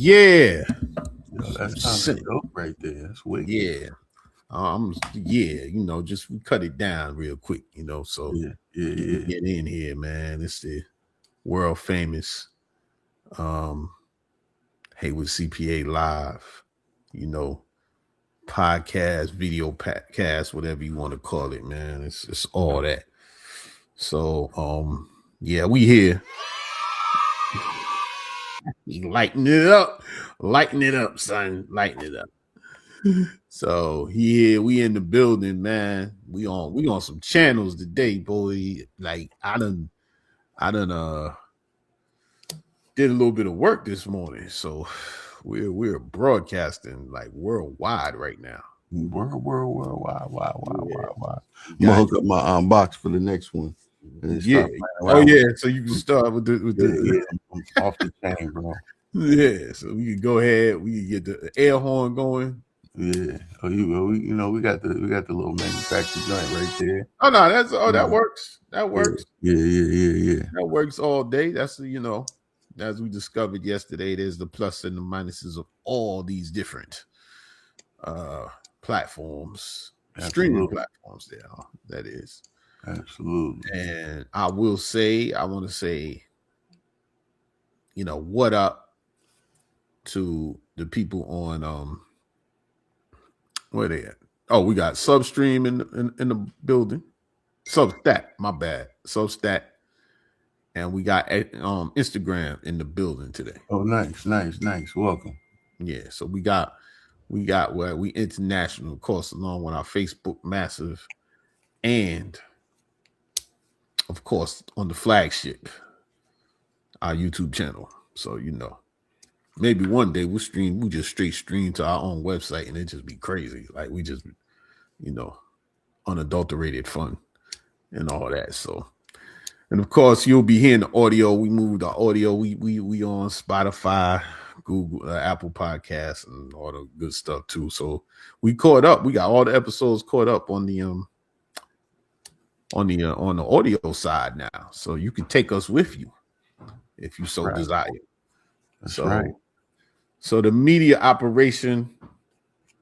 Yeah. Yo, that's kind of dope right there. That's wicked. Yeah. Just we cut it down real quick, so yeah. Get in here, man. It's the world famous Heyward-CPA-LIVE, podcast, video podcast, whatever you want to call it, man. It's all that. So we here. Lighten it up, son. Lighten it up. So we in the building, man. We on some channels today, boy. Like I done did a little bit of work this morning. So we're broadcasting like worldwide right now. Worldwide. I'm gonna hook up my box for the next one. Yeah. Oh yeah. So you can start with the I'm off the chain, bro. Yeah. So we can go ahead. We can get the air horn going. Yeah. Oh, we got the little manufactured joint right there. Oh no, that works. That works. Yeah. That works all day. That's as we discovered yesterday, there's the plus and the minuses of all these different platforms, streaming platforms there. That is. Absolutely. And I want to say, what up to the people on where they at? Oh, we got Substream in the building. Substat, my bad. Substat. And we got Instagram in the building today. Oh, nice. Welcome. Yeah, so we got we international, of course, along with our Facebook massive, and of course on the flagship, our YouTube channel. So maybe one day we just straight stream to our own website, and it just be crazy. Like we just unadulterated fun and all that. So. And of course, you'll be hearing the audio. We moved the audio. We on Spotify, Google, Apple Podcasts, and all the good stuff too. So we caught up. We got all the episodes caught up on the audio side now. So you can take us with you if you so desire. That's right. So the media operation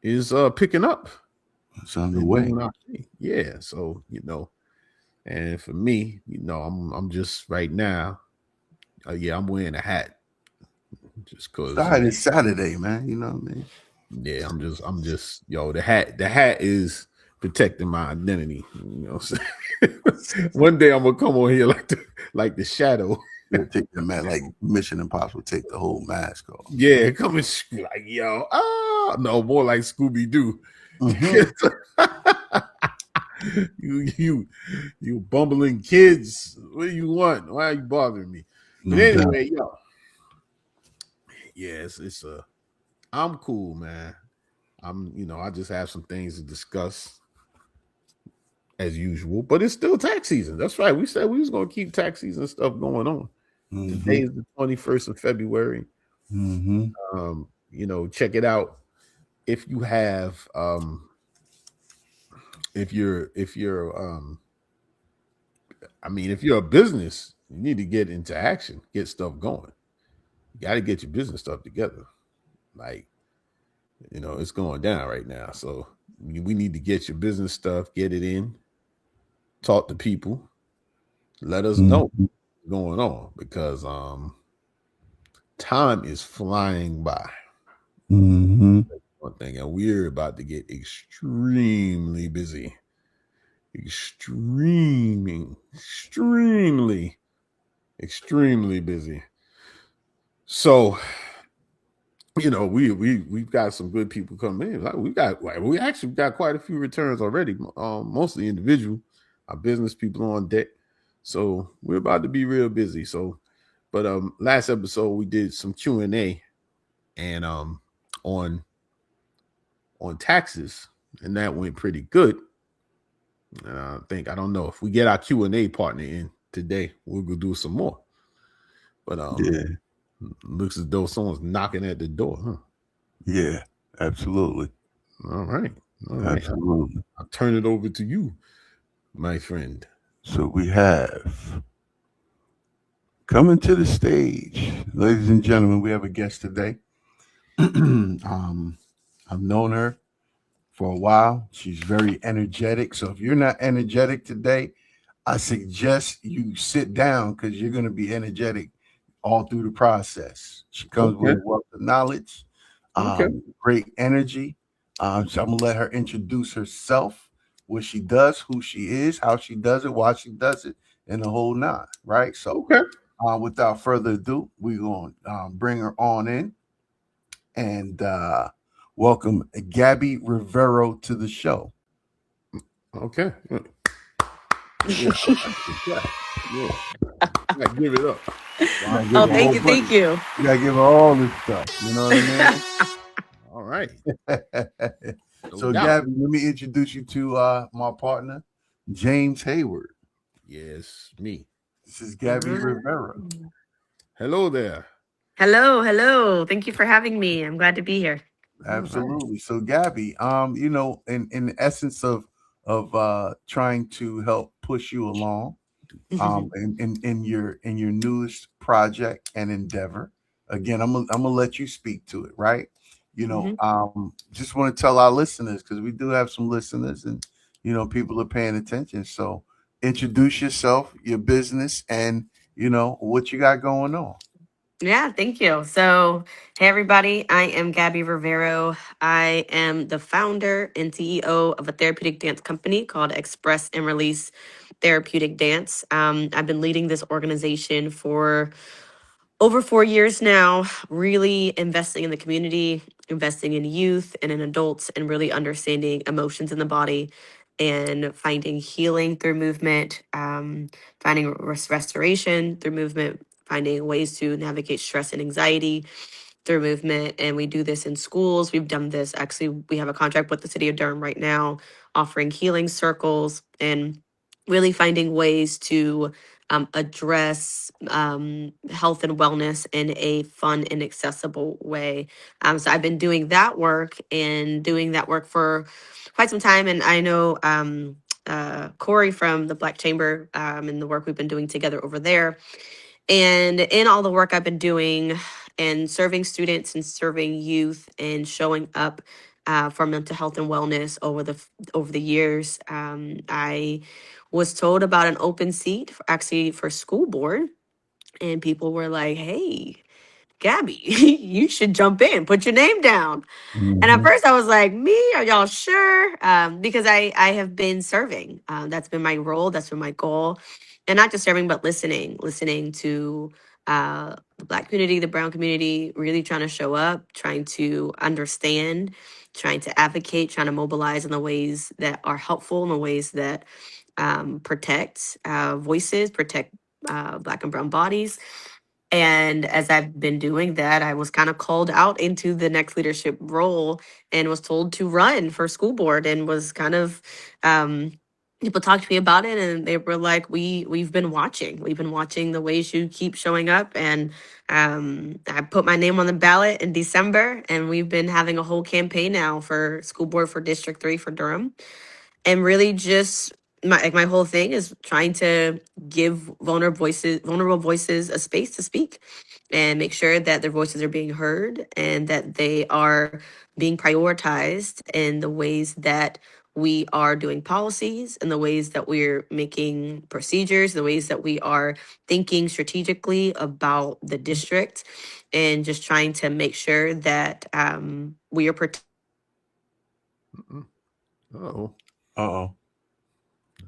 is picking up. It's underway. Yeah. So and for me, I'm just right now. I'm wearing a hat just because. It's Saturday, man. You know what I mean? Yeah, I'm just. The hat is protecting my identity. One day I'm gonna come on here like the Shadow. Take the mask, like Mission Impossible. Take the whole mask off. Yeah, come and like no, more like Scooby Doo. Mm-hmm. You bumbling kids. What do you want? Why are you bothering me? But anyway, it's I'm cool, man. I just have some things to discuss as usual, but it's still tax season. That's right. We said we was gonna keep tax season stuff going on. Mm-hmm. Today is the 21st of February. Mm-hmm. Check it out. If you have if you're a business, you need to get into action, get stuff going. You got to get your business stuff together. Like, it's going down right now. So we need to get your business stuff, get it in, talk to people, let us know what's going on, because time is flying by. Mm-hmm. One thing, and we're about to get extremely busy. Extremely busy. So, we've got some good people coming in. We actually got quite a few returns already. Mostly individual, our business people on deck. So we're about to be real busy. So, but last episode we did some Q&A and on taxes, and that went pretty good. And I don't know if we get our Q&A partner in today, we'll go do some more. But looks as though someone's knocking at the door, huh? Yeah, absolutely. All right. Absolutely. I'll turn it over to you, my friend. So we have coming to the stage, ladies and gentlemen, we have a guest today. I've known her for a while. She's very energetic. So if you're not energetic today, I suggest you sit down because you're going to be energetic all through the process. She comes with Okay. a wealth of knowledge, Okay. great energy. So I'm gonna let her introduce herself, what she does, who she is, how she does it, why she does it, and the whole nine. Right. So, Okay. without further ado, we're gonna bring her on in and welcome Gabby Rivero to the show. Okay. Yeah. Yeah. Yeah. Give it up. Gotta Wow. give Oh, her a thank whole you, bunch. thank you. You gotta give her all this stuff. You know what I All right. mean? No So, doubt. Gabby, let me introduce you to my partner, James Heyward. Yes, me. This is Gabby Rivera. Hello there. Hello, hello. Thank you for having me. I'm glad to be here. All right. Absolutely. So, Gabby, in the essence of trying to help push you along, in your newest project and endeavor. Again, I'm gonna let you speak to it, right? Mhm. Just want to tell our listeners because we do have some listeners, and people are paying attention. So, introduce yourself, your business, and what you got going on. Yeah, thank you. So, hey, everybody. I am Gabby Rivero. I am the founder and CEO of a therapeutic dance company called Express and Release Therapeutic Dance. I've been leading this organization for over 4 years now, really investing in the community, investing in youth and in adults, and really understanding emotions in the body and finding healing through movement, finding restoration through movement, finding ways to navigate stress and anxiety through movement. And we do this in schools. We've done this actually, we have a contract with the city of Durham right now, offering healing circles and really finding ways to address health and wellness in a fun and accessible way. So I've been doing that work and doing that work for quite some time. And I know Kory from the Black Chamber and the work we've been doing together over there. And in all the work I've been doing and serving students and serving youth and showing up for mental health and wellness over the years, I was told about an open seat actually for school board, and people were like, "Hey, Gabby, you should jump in, put your name down." And at Mm-hmm. first I was like, "Me? Are y'all sure?" Because I have been serving. That's been my role. That's been my goal, and not just serving, but listening to the Black community, the Brown community, really trying to show up, trying to understand, trying to advocate, trying to mobilize in the ways that are helpful, in the ways that protect voices, protect Black and Brown bodies. And as I've been doing that, I was kind of called out into the next leadership role and was told to run for school board and was kind of people talked to me about it and they were like, we've been watching. We've been watching the ways you keep showing up. And I put my name on the ballot in December, and we've been having a whole campaign now for school board for District 3 for Durham, and really just my whole thing is trying to give vulnerable voices a space to speak and make sure that their voices are being heard and that they are being prioritized in the ways that we are doing policies, and the ways that we're making procedures, the ways that we are thinking strategically about the district, and just trying to make sure that we are Oh, Uh-oh.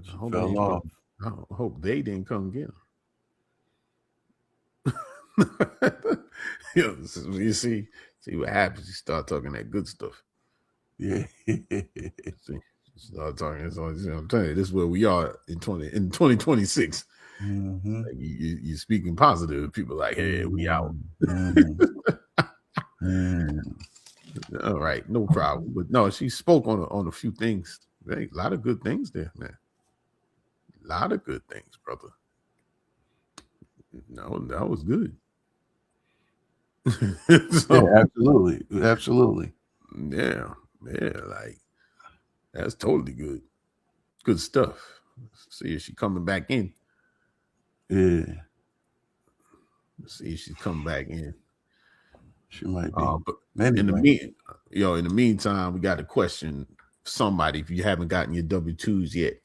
I She hope fell they. off. I hope they didn't come get them. You see what happens. You start talking that good stuff. Yeah. See, start talking. So, I'm telling you, this is where we are in 2026. Mm-hmm. Like you speaking positive. People like, hey, we out. Mm-hmm. Mm-hmm. All right, no problem. But no, she spoke on a few things. Hey, a lot of good things there, man. A lot of good things, brother. No, that was good. Yeah, So, absolutely. Absolutely. yeah, yeah, like that's totally good. Good stuff. See if she's coming back in. Yeah. See if she's coming back in. She might be. But Anyway, in the meantime, we got to question somebody if you haven't gotten your W-2s yet,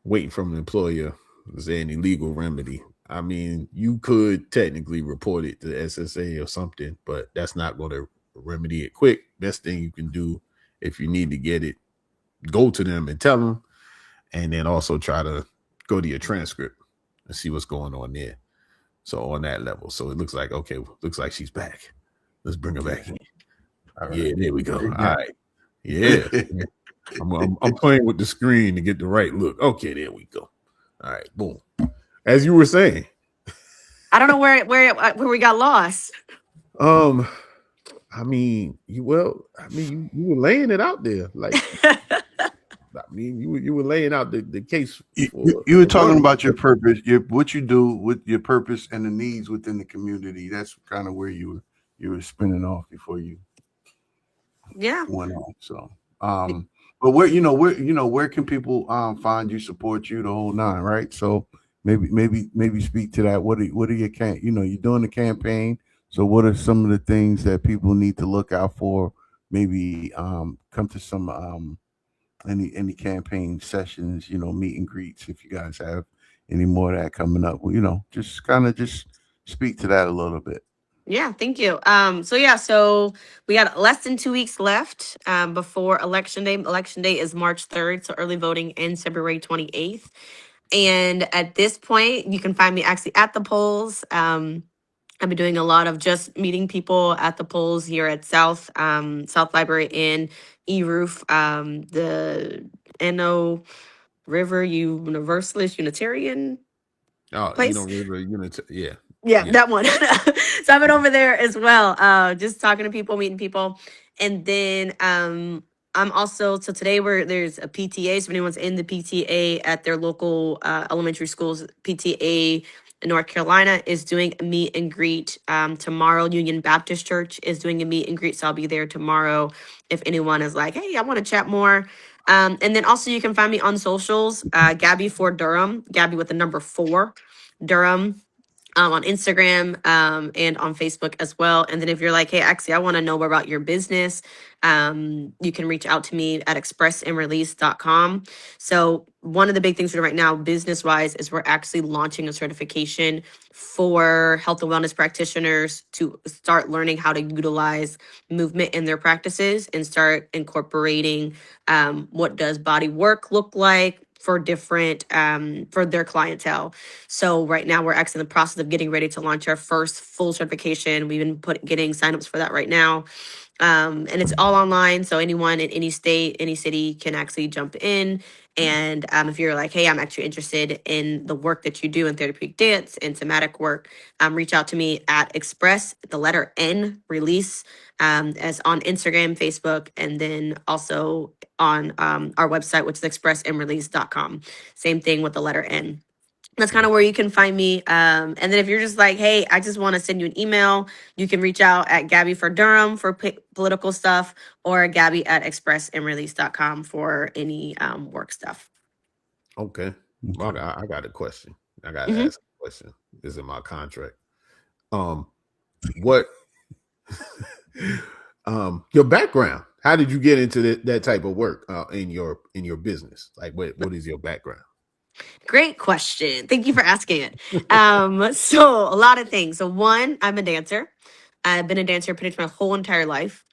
waiting from an employer. Is there any legal remedy? I mean, you could technically report it to the SSA or something, but that's not going to remedy it quick. Best thing you can do if you need to get it, go to them and tell them, and then also try to go to your transcript and see what's going on there. So on that level, so it looks like, okay, looks like she's back. Let's bring her back in. all right. Yeah, there we go. There you All go. right. Yeah. I'm playing with the screen to get the right look. Okay, there we go. All right, boom. As you were saying, I don't know where we got lost. I mean, you were laying it out there. Like, I mean, you were laying out the case for You were talking money. about your purpose, what you do with your purpose and the needs within the community. That's kind of where you were spinning off before you Yeah. went on. So, but where can people find you, support you, the whole nine, right? So maybe speak to that. What are your you're doing the campaign. So what are some of the things that people need to look out for? Maybe come to some any campaign sessions, meet and greets if you guys have any more of that coming up. Well, just speak to that a little bit. Yeah, thank you. So we got less than 2 weeks left before election day. Election day is March 3rd, so early voting ends February 28th. And at this point, you can find me actually at the polls. I've been doing a lot of just meeting people at the polls here at South Library in E-Roof, the NO River Universalist Unitarian place. River Unit. Yeah. Yeah, that one. So I've been over there as well, just talking to people, meeting people. And then I'm also, so today there's a PTA. So if anyone's in the PTA at their local elementary schools, PTA in North Carolina is doing a meet and greet. Tomorrow, Union Baptist Church is doing a meet and greet. So I'll be there tomorrow if anyone is like, hey, I want to chat more. And then also you can find me on socials, Gabby for Durham, Gabby with the number 4, Durham. On Instagram and on Facebook as well. And then if you're like, hey, actually, I want to know more about your business, you can reach out to me at expressandrelease.com. So one of the big things we're doing right now, business-wise, is we're actually launching a certification for health and wellness practitioners to start learning how to utilize movement in their practices and start incorporating what does body work look like for different for their clientele. So right now we're actually in the process of getting ready to launch our first full certification. We've been getting signups for that right now. And it's all online. So anyone in any state, any city can actually jump in. And if you're like, hey, I'm actually interested in the work that you do in therapeutic dance and somatic work, reach out to me at express, the letter N, release, as on Instagram, Facebook, and then also on our website, which is expressandrelease.com. Same thing with the letter N. That's kind of where you can find me. And then if you're just like, hey, I just want to send you an email, you can reach out at Gabby for Durham for political stuff, or Gabby at expressandrelease.com for any work stuff. Okay. Well, I got a question. I got to ask a question. This is in my contract. What your background? How did you get into that type of work in your business? Like, what is your background? Great question. Thank you for asking it. So a lot of things. So one, I'm a dancer. I've been a dancer pretty much my whole entire life.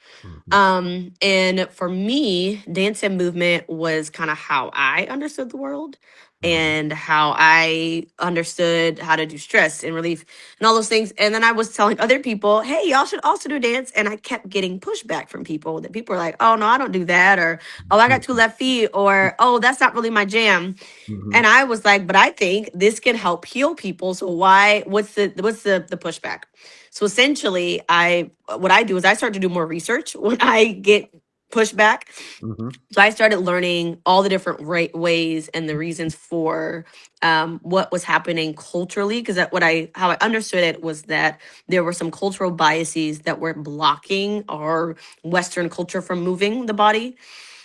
And for me, dance and movement was kind of how I understood the world and how I understood how to do stress and relief and all those things. And then I was telling other people, hey, y'all should also do dance. And I kept getting pushback from people that people are like, oh, no, I don't do that. Or, oh, I got 2 left feet. Or, oh, that's not really my jam. And I was like, but I think this can help heal people. So what's the pushback? So essentially, what I do is I start to do more research when I get pushback. So I started learning all the different ways and the reasons for what was happening culturally, because how I understood it was that there were some cultural biases that were blocking our Western culture from moving the body.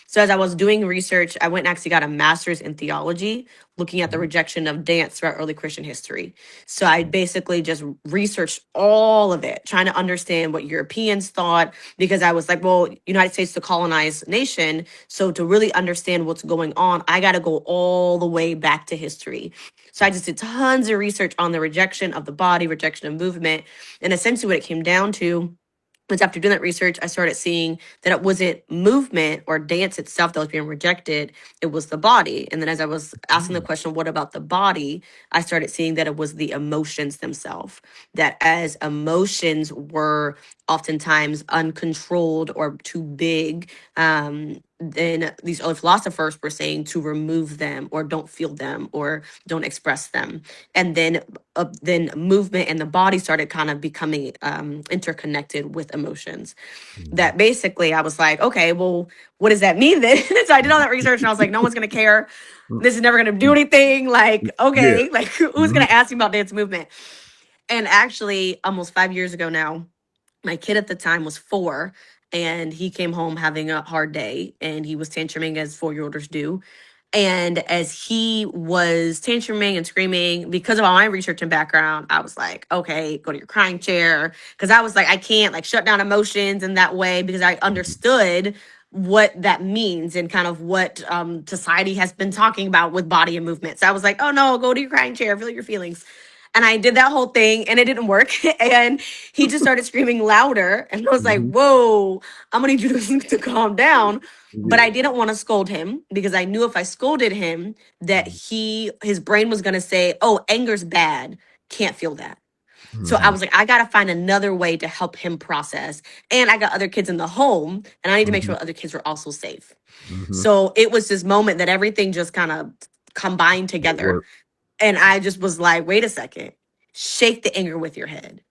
So as I was doing research, I went and actually got a master's in theology, looking at the Mhm. rejection of dance throughout early Christian history. So I basically just researched all of it, trying to understand what Europeans thought, because I was like, well, United States is a colonized nation. So to really understand what's going on, I got to go all the way back to history. So I just did tons of research on the rejection of the body, rejection of movement. And essentially what it came down to was, after doing that research, I started seeing that it wasn't movement or dance itself that was being rejected, it was the body. And then as I was asking the question, what about the body? I started seeing that it was the emotions themselves. That as emotions were oftentimes uncontrolled or too big, then these other philosophers were saying to remove them, or don't feel them, or don't express them. And then movement and the body started kind of becoming interconnected with emotions. Mhm. That basically I was like, okay, well, what does that mean then? So I did all that research and I was like, no one's going to care. This is never going to do anything. Like, Yeah. okay, like who's going Mhm. to ask me about dance movement? And actually, almost 5 years ago now, my kid at the time was 4, and he came home having a hard day, and he was tantruming as 4-year-olders do. And as he was tantruming and screaming, because of all my research and background, I was like, okay, go to your crying chair. Because I was like, I can't like shut down emotions in that way, because I understood what that means and kind of what society has been talking about with body and movement. So I was like, oh no, go to your crying chair, feel your feelings. And I did that whole thing and it didn't work. And he just started screaming louder. And I was like, Mhm. whoa, I'm gonna need you to calm down. But I Yeah. didn't want to scold him, because I knew if I scolded him that his brain was gonna say, oh, anger's bad. Can't feel that. So I Mhm. was like, I gotta find another way to help him process. And I got other kids in the home, and I need to make Mhm. sure other kids were also safe. Mhm. So it was this moment that everything just kind of combined It together. worked. And I just was like, wait a second, shake the anger with your head.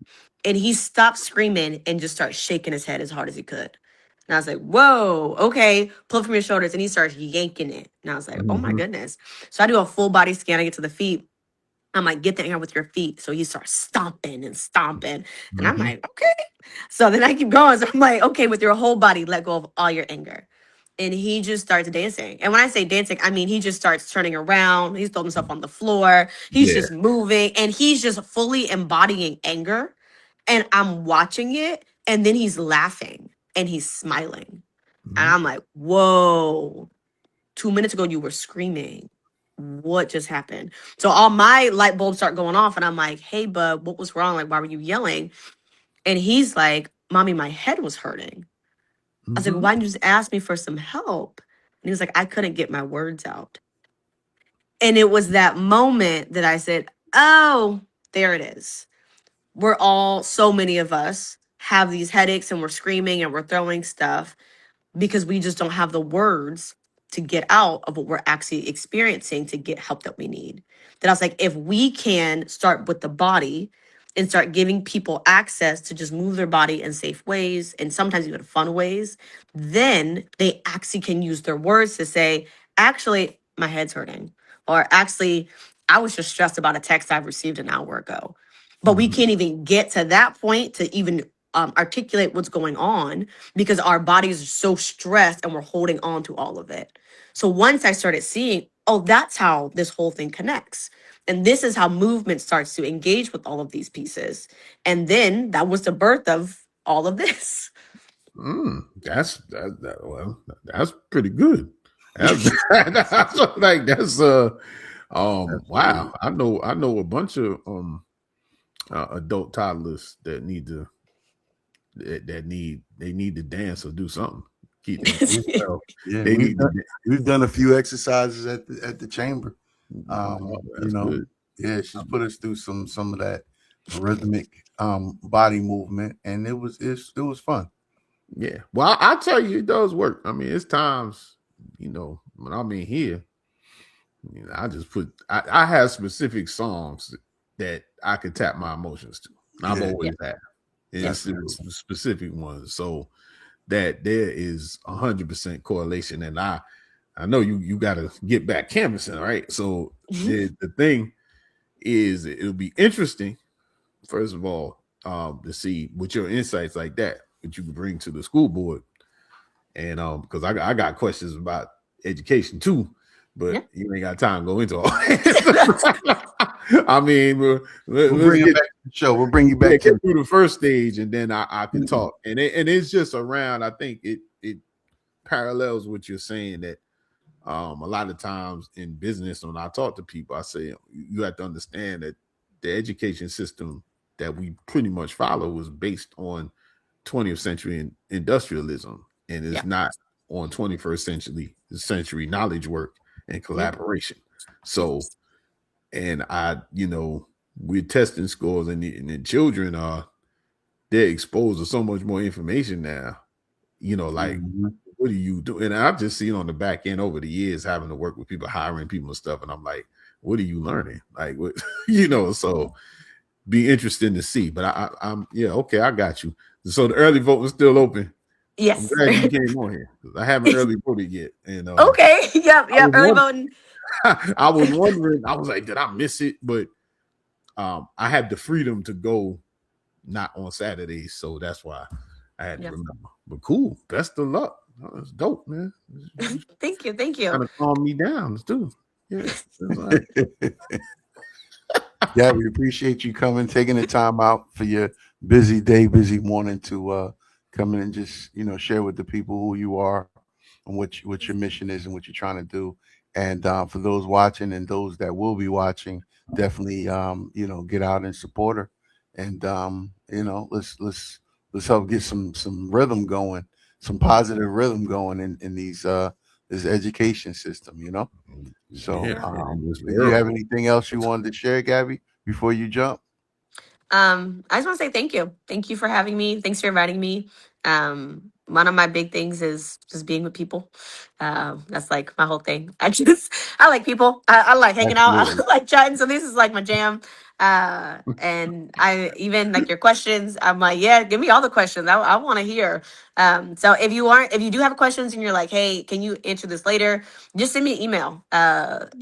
And he stopped screaming and just started shaking his head as hard as he could. And I was like, whoa, okay, pull from your shoulders. And he starts yanking it. And I was like, oh my Mhm. goodness. So I do a full body scan. I get to the feet. I'm like, get the anger with your feet. So he starts stomping and stomping. And I'm Mhm. like, okay. So then I keep going. So I'm like, okay, with your whole body, let go of all your anger. And he just starts dancing. And when I say dancing, I mean he just starts turning around. He's throwing himself on the floor. He's Yeah. just moving. And he's just fully embodying anger. And I'm watching it. And then he's laughing and he's smiling. And Mhm. I'm like, whoa. 2 minutes ago you were screaming. What just happened? So all my light bulbs start going off, and I'm like, hey bub, what was wrong? Like, why were you yelling? And he's like, mommy, my head was hurting. I was like, Mhm. why didn't you just ask me for some help? And he was like, I couldn't get my words out. And it was that moment that I said, oh, there it is. We're all, so many of us have these headaches and we're screaming and we're throwing stuff because we just don't have the words to get out of what we're actually experiencing to get help that we need. That I was like, if we can start with the body and start giving people access to just move their body in safe ways and sometimes even fun ways, then they actually can use their words to say, actually, my head's hurting. Or actually, I was just stressed about a text I received an hour ago. But we Mhm. can't even get to that point to even articulate what's going on because our bodies are so stressed and we're holding on to all of it. So once I started seeing, oh, that's how this whole thing connects. And this is how movement starts to engage with all of these pieces. And then that was the birth of all of this. Well, that's pretty good. That's like that's wow. Absolutely. I know a bunch of adult toddlers that need to dance or do something. Keep them. Well, yeah, They need to. we've done a few exercises at the chamber. Oh, You that's know, good. yeah, she's put us through some of that rhythmic body movement, and it was fun. Yeah. Well, I tell you, it does work. I mean, it's times, when I'm in here, I just I have specific songs that I can tap my emotions to. I've Yeah, Yeah. always had. It's absolutely. specific ones. So that there is 100% correlation. And I know you got to get back canvassing, right? So the thing is, it'll be interesting, first of all, to see what your insights like that, what you can bring to the school board, And because I got questions about education too, but you ain't got time to go into all that. I mean, we'll bring you back to the show. We'll bring you back to through the first stage, and then I can talk. And it's just around. I think it parallels what you're saying, that a lot of times in business, when I talk to people, I say you have to understand that the education system that we pretty much follow was based on 20th century industrialism, and it's not on 21st century knowledge work and collaboration. So, and we're testing scores, and the children they're exposed to so much more information now. Like what do you do? And I've just seen on the back end over the years having to work with people, hiring people and stuff, and I'm like, what are you learning? Like what so be interesting to see. But I'm okay, I got you. So the early vote is still open. Yes. I'm glad you came on here. I haven't early voted yet. And okay. Yep. Early voting. I was wondering, I was like, did I miss it? But I had the freedom to go not on Saturdays, so that's why I had to remember. But cool. Best of luck. That's dope, man. Thank you. Kind of calm me down. Let's do it. Yeah, we appreciate you coming, taking the time out for your busy day, busy morning to come in and just share with the people who you are and what your mission is and what you're trying to do. And for those watching and those that will be watching, definitely get out and support her. And let's help get some rhythm going, some positive rhythm going in this education system. So, do you have anything else you wanted to share, Gabby, before you jump? I just want to say thank you. Thank you for having me. Thanks for inviting me. One of my big things is just being with people. That's like my whole thing. I like people. I like hanging out. I like chatting. So this is like my jam. And I even like your questions. I'm like, yeah, give me all the questions. I want to hear. So if you do have questions and you're like, hey, can you answer this later? Just send me an email.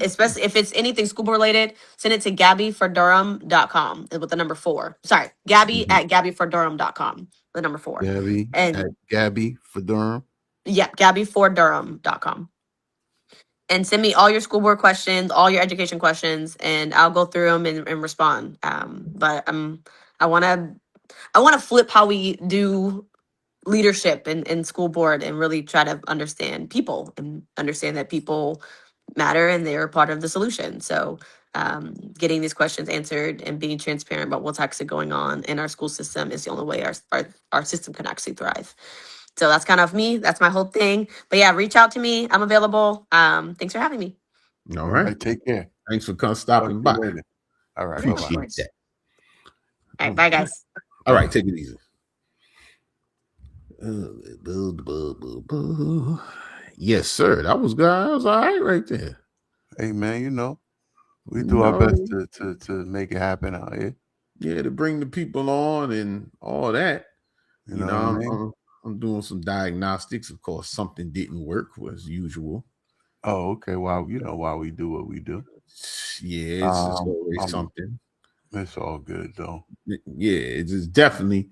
Especially if it's anything school board related, send it to gabbyfordurham.com with the number 4. Sorry, Gabby at gabbyfordurham.com. The number 4. Gabby at Gabby for Durham. Yeah, gabbyfordurham.com. And send me all your school board questions, all your education questions, and I'll go through them and respond. But I want to flip how we do leadership in school board and really try to understand people and understand that people matter and they're part of the solution. So getting these questions answered and being transparent about what's actually going on in our school system is the only way our system can actually thrive. So that's kind of me. That's my whole thing. But yeah, reach out to me. I'm available. Thanks for having me. All right. Take care. Thanks for stopping by. All right. Appreciate that. All right. Bye, guys. All right. Take it easy. Yes, sir. That was good. That was all right there. Hey, man, we do our best to make it happen out here. Yeah, to bring the people on and all that. You know what I mean? I'm doing some diagnostics. Of course, something didn't work as usual. Oh, okay. Why we do what we do. Yeah, it's just always something. It's all good though. Yeah, it's just definitely.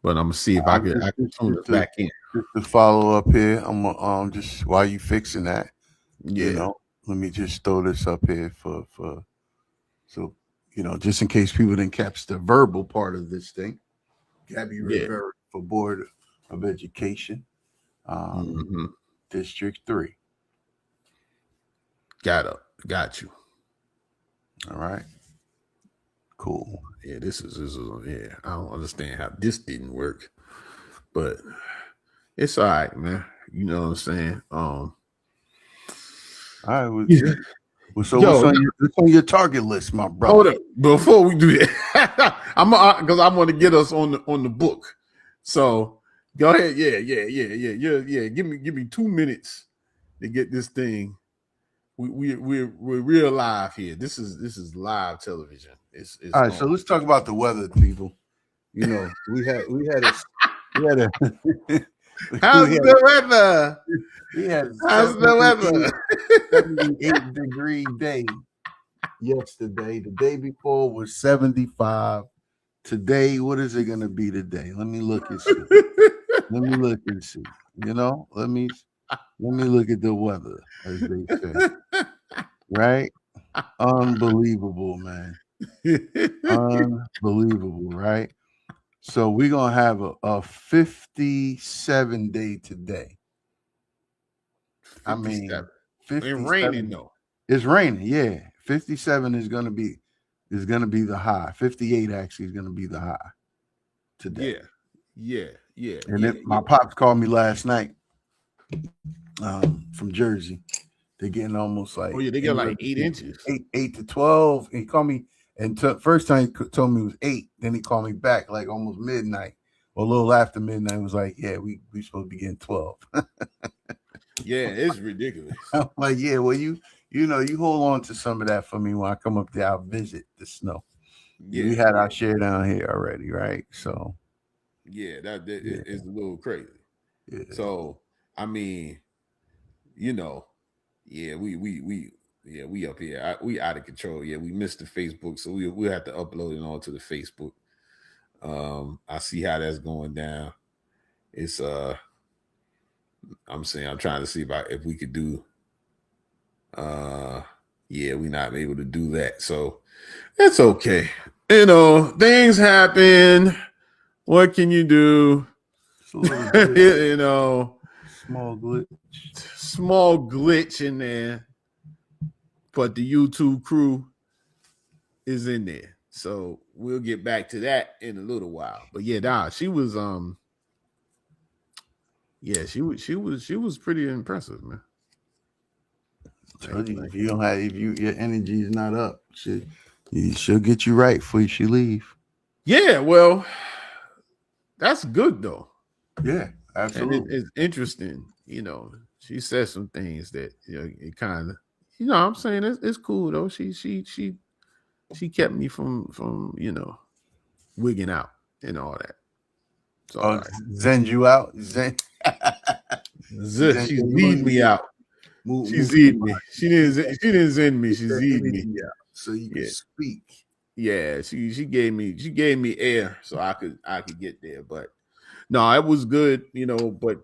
But I'm gonna see if I can tune it back in. Just to follow up here, I'm just while you fixing that. Yeah. Let me just throw this up here for so just in case people didn't catch the verbal part of this thing. Gabby Rivera for Board of Education, District 3. Got you. All right. Cool. Yeah, this is I don't understand how this didn't work, but it's all right, man. You know what I'm saying? All right. What's on your target list, my brother? Hold up. Before we do that, because I want to get us on the book. So go ahead. Yeah. Give me 2 minutes to get this thing. We're real live here. This is live television. It's all right. So let's talk about the weather, people. We had a how's the weather? How's the weather? 78-degree day yesterday. The day before was 75. Today, what is it going to be today? Let me look and see. Let me look and see. You know, let me look at the weather, as they say. Right? Unbelievable, man. Unbelievable, right? So we're gonna have a 57 day today. I 57. mean, It's raining 57. though. It's raining, yeah. 57 is gonna be the high. 58 actually is gonna be the high today. And then my pops called me last night from Jersey. They're getting almost Oh like yeah, they get anywhere like 8 inches. between 8 to 12. And he called me, and first time he told me it was 8. Then he called me back like almost midnight or a little after midnight. Was like, yeah, we supposed to be getting 12. Yeah, it's ridiculous. I'm like, yeah, well, you know, you hold on to some of that for me when I come up there. I'll visit the snow. Yeah, we had our share down here already, right? So yeah, that is a little crazy. Yeah. So I mean, you know, yeah, we up here. We out of control. Yeah, we missed the Facebook, so we have to upload it onto the Facebook. I see how that's going down. It's I'm trying to see if we could do yeah, we're not able to do that. So it's okay. You know, things happen. What can you do? You know, small glitch in there, but the YouTube crew is in there, so we'll get back to that in a little while. But yeah, she was yeah, she was pretty impressive, man. If you don't have, your energy is not up, she'll get you right before she leave. Yeah, well, that's good though. Yeah, absolutely. And it's interesting, you know. She said some things that, you know, it kind of, you know, I'm saying it's cool though. She kept me from you know, wigging out and all that. So right. Zen you out, Zen. She zeed me out. She zeed me. She didn't zen me. She zeed me. So you can speak. Yeah, she gave me air so I could get there. But no, it was good, you know. But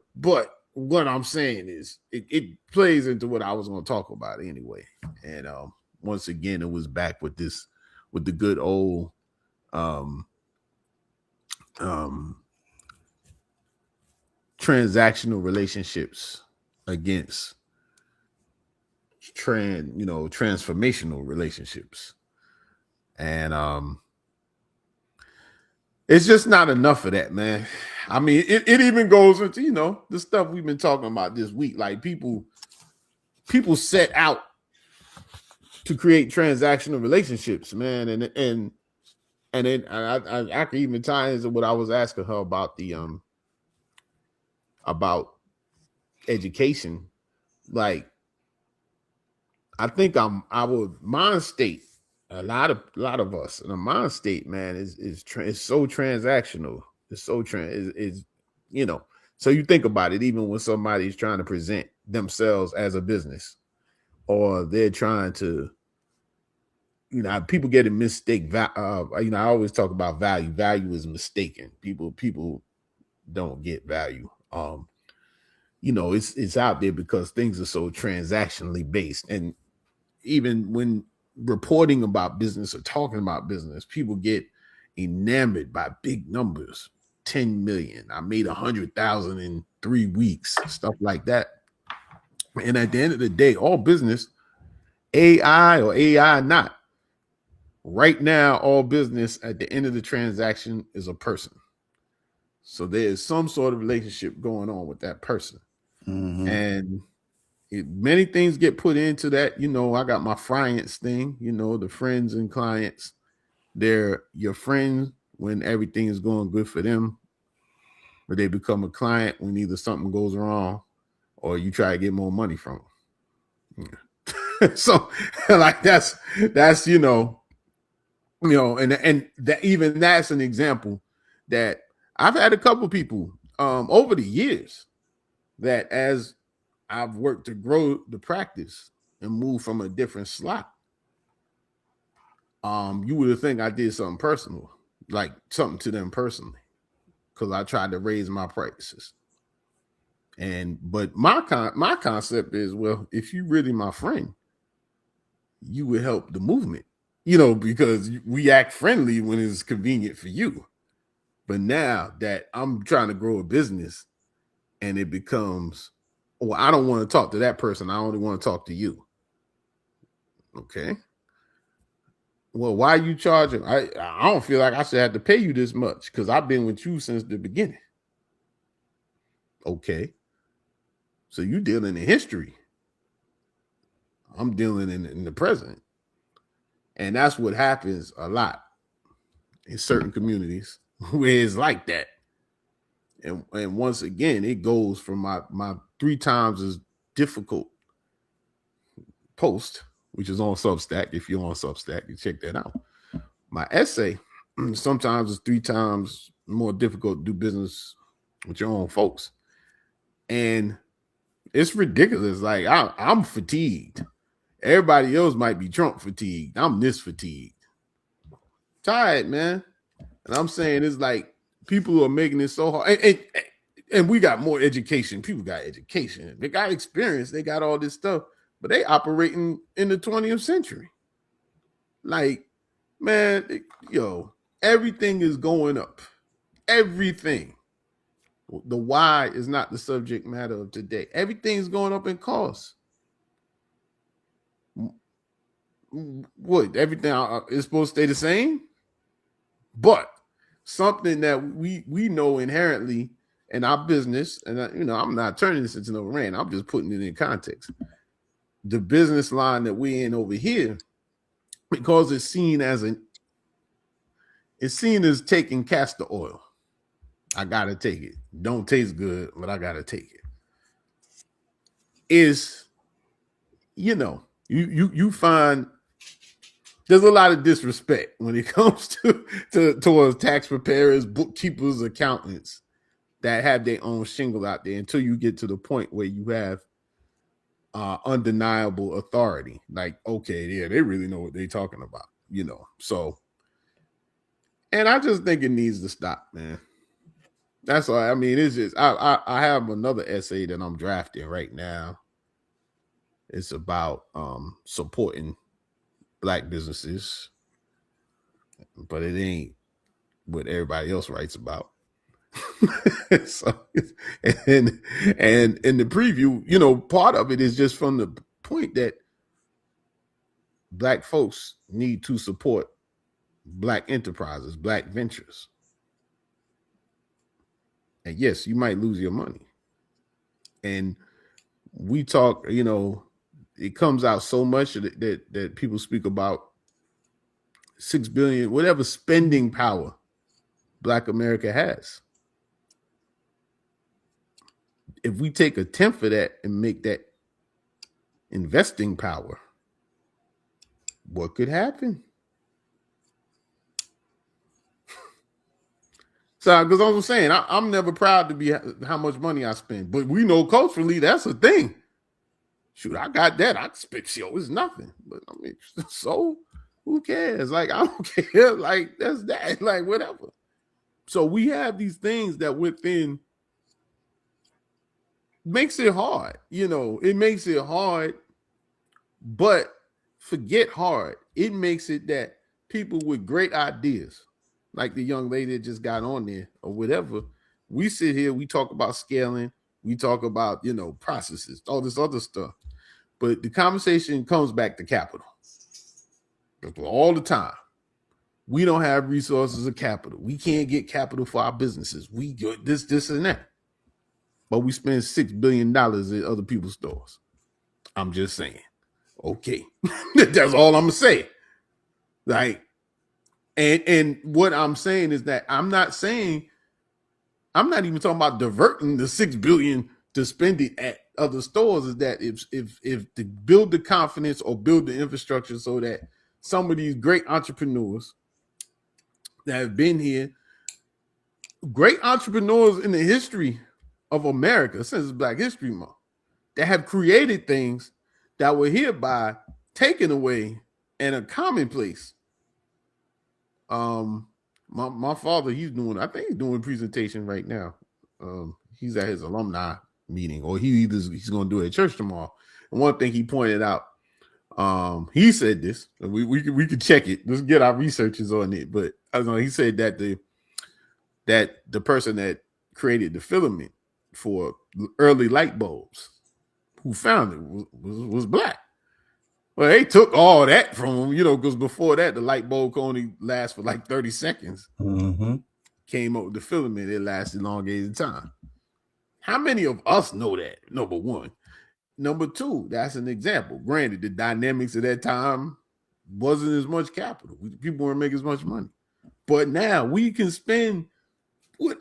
what I'm saying is it plays into what I was going to talk about anyway. And once again, it was back with the good old transactional relationships against transformational relationships. And it's just not enough of that, man. I mean, it even goes into, you know, the stuff we've been talking about this week. Like people set out to create transactional relationships, man, and then I could even tie into what I was asking her about about education. Like, I think our mind state, a lot of us in a mind state, man, is so transactional. It's so is you know. So you think about it, even when somebody's trying to present themselves as a business, or they're trying to, you know, people get a mistake. You know, I always talk about value. Value is mistaken. People don't get value. You know, it's out there because things are so transactionally based, and even when reporting about business or talking about business, people get enamored by big numbers. 10 million. I made 100,000 in 3 weeks, stuff like that. And at the end of the day, all business, AI or AI not, right now, all business at the end of the transaction is a person. So there is some sort of relationship going on with that person. Mm-hmm. And many things get put into that. You know, I got my friends thing, you know, the friends and clients. They're your friends when everything is going good for them, but they become a client when either something goes wrong or you try to get more money from them. Yeah. So like that's you know, and that even that's an example that I've had a couple people over the years that as I've worked to grow the practice and move from a different slot, you would have think I did something personal, like something to them personally. because I tried to raise my prices. But my concept is, well, if you really my friend, you would help the movement, because we act friendly when it's convenient for you. But now that I'm trying to grow a business and it becomes, well, I don't want to talk to that person. I only want to talk to you. Okay. Well, why are you charging? I don't feel like I should have to pay you this much because I've been with you since the beginning. Okay. So you dealing in history. I'm dealing in the present. And that's what happens a lot in certain communities where it's like that. And once again, it goes from my 3 times as difficult post, which is on Substack. If you're on Substack, you check that out. My essay, sometimes it's 3 times more difficult to do business with your own folks. And it's ridiculous. Like I'm fatigued. Everybody else might be Trump fatigued. I'm this fatigued. Tired, man. And I'm saying it's like people are making it so hard. And we got more education. People got education. They got experience. They got all this stuff. But they operating in the 20th century. Like, man, everything is going up. Everything. The why is not the subject matter of today. Everything's going up in cost. What? Everything is supposed to stay the same? But something that we know inherently in our business, and I'm not turning this into no rant. I'm just putting it in context. The business line that we're in over here, because it's seen as taking castor oil. I gotta take it. Don't taste good, but I gotta take it. Is you find there's a lot of disrespect when it comes towards tax preparers, bookkeepers, accountants that have their own shingle out there until you get to the point where you have undeniable authority. Like, okay, yeah, they really know what they're talking about, So, and I just think it needs to stop, man. That's all. I mean, it's just I have another essay that I'm drafting right now. It's about supporting Black businesses, but it ain't what everybody else writes about. So, and in the preview, part of it is just from the point that Black folks need to support Black enterprises, Black ventures. And yes, you might lose your money. And we talk, it comes out so much that people speak about 6 billion, whatever spending power Black America has. If we take a tenth of that and make that investing power, what could happen? So, because I was saying, I'm never proud to be how much money I spend, but we know culturally that's a thing. Shoot, I got that. I spend, it's nothing. But I mean, so who cares? Like, I don't care. Like, that's that. Like, whatever. So we have these things that within makes it hard. It makes it hard, but forget hard. It makes it that people with great ideas, like the young lady that just got on there or whatever, we sit here, we talk about scaling, we talk about, processes, all this other stuff. But the conversation comes back to capital all the time. We don't have resources of capital. We can't get capital for our businesses. We get this, and that. But we spend $6 billion at other people's stores. I'm just saying. Okay. That's all I'm going to say. Like, and what I'm saying is that I'm not even talking about diverting the $6 billion to spend it at other stores. Is that if to build the confidence or build the infrastructure so that some of these great entrepreneurs that have been here, great entrepreneurs in the history of America since Black History Month, that have created things that were hereby taken away and a commonplace. My My father, I think he's doing a presentation right now. He's at his alumni meeting, or he's going to do it at church tomorrow. And one thing he pointed out, he said this, and we could check it. Let's get our researchers on it. But I don't know. He said that the person that created the filament for early light bulbs, who found it, was black. Well, they took all that from him, because before that, the light bulb could only last for like 30 seconds. Mm-hmm. Came up with the filament, it lasted elongated time. How many of us know that? Number one. Number two, that's an example. Granted, the dynamics of that time wasn't as much capital. People weren't making as much money. But now we can spend